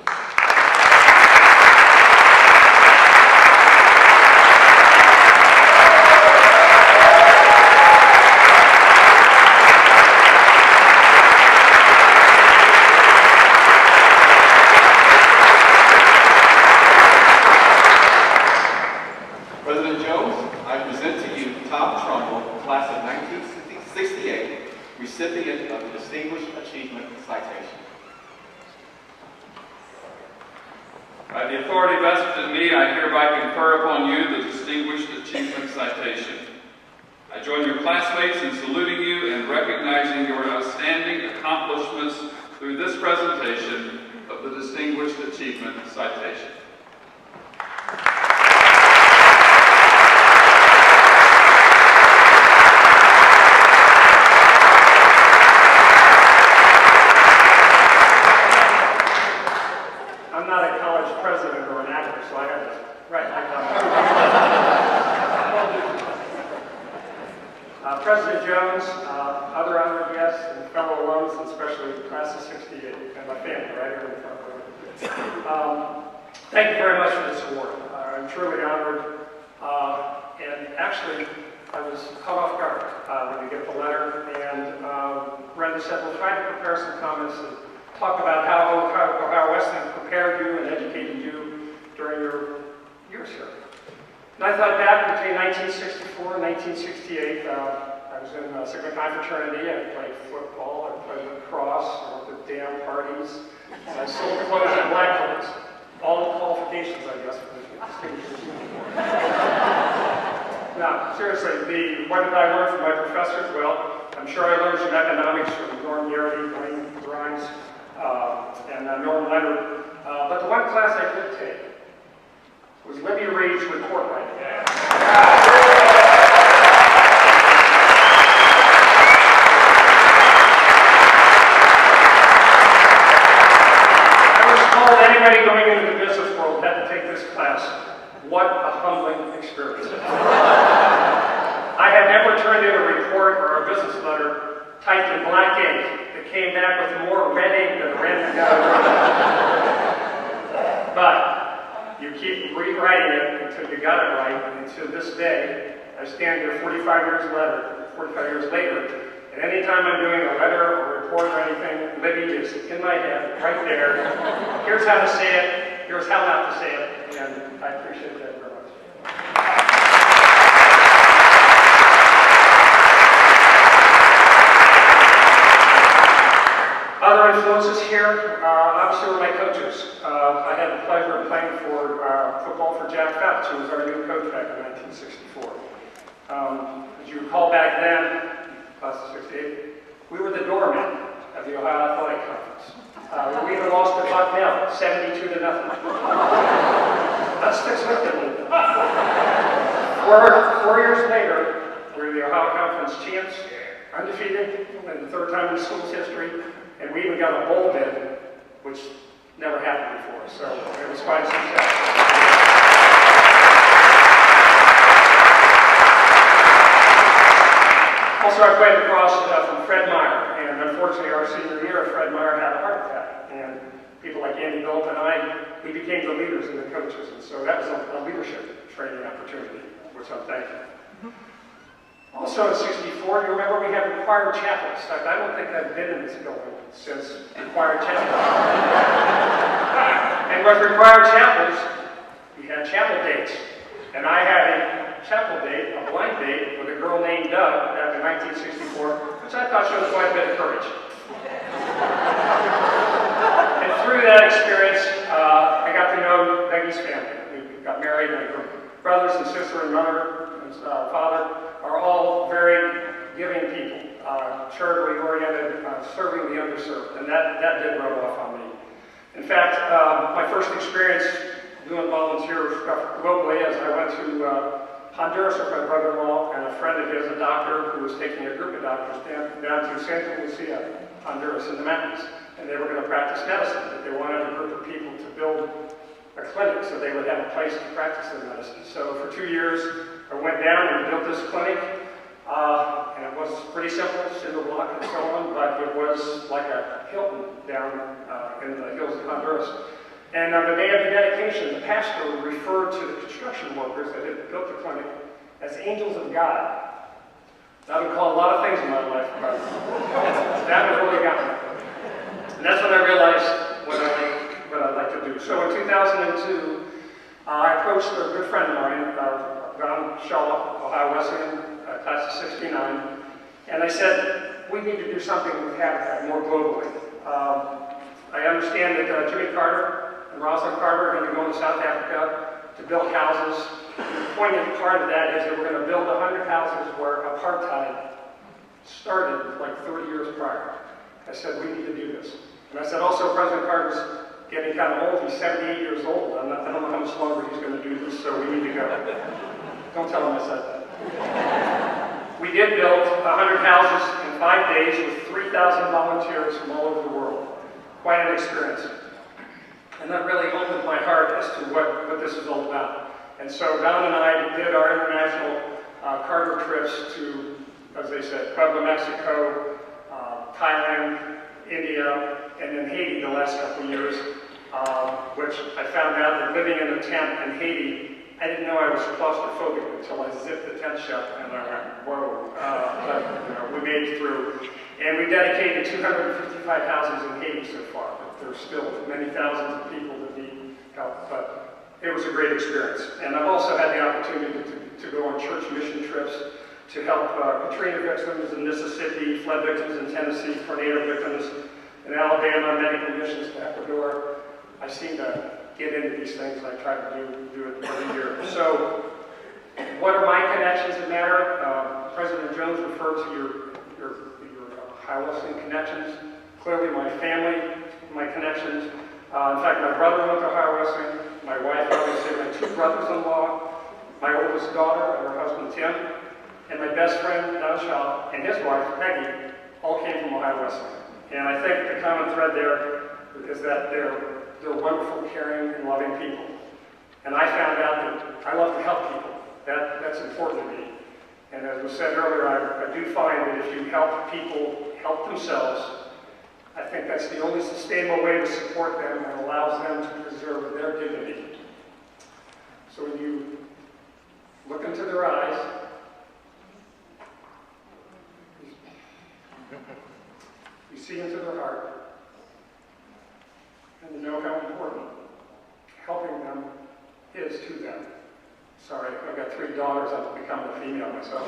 President Jones, I present to you Tom Trumble, class of 1968, recipient of the Distinguished Achievement Citation. By the authority vested in me, I hereby confer upon you the Distinguished Achievement Citation. I join your classmates in saluting you and recognizing your outstanding accomplishments through this presentation of the Distinguished Achievement Citation. President Jones, other honored guests, and fellow alums, and especially class of 68, and my family right here in front of me. Thank you very much for this award. I'm truly honored. And actually, I was caught off guard when you get the letter, and Brenda said, we'll try to prepare some comments and talk about how Wesleyan prepared you and educated you during your years here. And I thought back between 1964 and 1968, I was in Sigma Chi fraternity. I played football, I played lacrosse, I went to dam parties, and I sold clothes at black clothes. All the qualifications, I guess, for the distinguished. Now, seriously, what did I learn from my professors? Well, I'm sure I learned some economics from Norm Garrity, Wayne Grimes, and Norm Leonard. But the one class I did take was Libby Reed's report writing. I was told anybody going into the business world had to take this class. What a humbling experience. I had never turned in a report or a business letter typed in black ink that came back with more red ink than ran together. But you keep rewriting it until you got it right, and to this day, I stand here 45 years later, and anytime I'm doing a letter or report or anything, Libby is in my head, right there. Here's how to say it, here's how not to say it, and I appreciate that very much. Other influences here, obviously, were my coaches. I had the pleasure of playing for football for Jack Phelps, who was our new coach back in 1964. As you recall back then, class of 68, we were the doormen of the Ohio Athletic Conference. We even lost to Bucknell, 72-0. That sticks with me. 4 years later, we were the Ohio Conference champs, undefeated, and the third time in the school's history. And we even got a bowl bid, which never happened before, so it was quite a success. Also, I played across from Fred Meyer, and unfortunately our senior year, Fred Meyer had a heart attack, and people like Andy Gulp and I, we became the leaders and the coaches, and so that was a leadership training opportunity, which I'm thankful. Also in 64, you remember we had required chapels. In fact, I don't think I've been in this building since required chapels. And with required chapels, we had chapel dates. And I had a chapel date, a blind date, with a girl named Doug back in 1964, which I thought showed quite a bit of courage. And through that experience, I got to know Becky's family. We got married, and her brothers and sister and mother and father are all very giving people, charitably oriented, serving the underserved, and that did rub off on me. In fact, my first experience doing volunteer stuff globally as I went to Honduras with my brother-in-law and a friend of his, a doctor, who was taking a group of doctors down to Santa Lucia, Honduras, in the mountains. And they were going to practice medicine, but they wanted a group of people to build a clinic so they would have a place to practice their medicine. So for 2 years, I went down and built this clinic, and it was pretty simple, cinder block and so on, but it was like a Hilton down in the hills of Honduras. And on the day of the dedication, the pastor referred to the construction workers that had built the clinic as angels of God. I've been called a lot of things in my life, but that one really got me. And that's when I realized what I'd like to do. So in 2002, I approached a good friend of mine, Shaw, Ohio Wesleyan, class of 69, and I said, we need to do something with Habitat more globally. I understand that Jimmy Carter and Rosalind Carter are going to go to South Africa to build houses. The poignant part of that is that we're going to build 100 houses where apartheid started like 30 years prior. I said, we need to do this. And I said, also, President Carter's getting kind of old. He's 78 years old. I don't know how much longer he's going to do this, so we need to go. Don't tell him I said that. We did build 100 houses in 5 days with 3,000 volunteers from all over the world. Quite an experience. And that really opened my heart as to what this is all about. And so Don and I did our international Carter trips to, as they said, Puebla, Mexico, Thailand, India, and then Haiti the last couple of years, which I found out that living in a tent in Haiti, I didn't know I was claustrophobic until I zipped the tent shut, and I went, whoa. But we made it through. And we dedicated 255 houses in Haiti so far, but there's still many thousands of people that need help. But it was a great experience. And I've also had the opportunity to go on church mission trips to help Katrina victims in Mississippi, flood victims in Tennessee, tornado victims in Alabama, medical missions to Ecuador. I seem to get into these things. I try to do it every year. So, what are my connections that matter? President Jones referred to your Ohio Wesleyan connections. Clearly, my family, my connections. In fact, my brother went to Ohio Wesleyan. My wife, obviously, my 2 brothers-in-law, my oldest daughter, and her husband Tim, and my best friend Don Shaw and his wife Peggy all came from Ohio Wesleyan. And I think the common thread there is that they're wonderful, caring, and loving people. And I found out that I love to help people. That's important to me. And as was said earlier, I do find that if you help people help themselves, I think that's the only sustainable way to support them and allows them to preserve their dignity. So when you look into their eyes, you see into their heart, and you know how important helping them is to them. Sorry, I've got 3 daughters, I've become a female myself.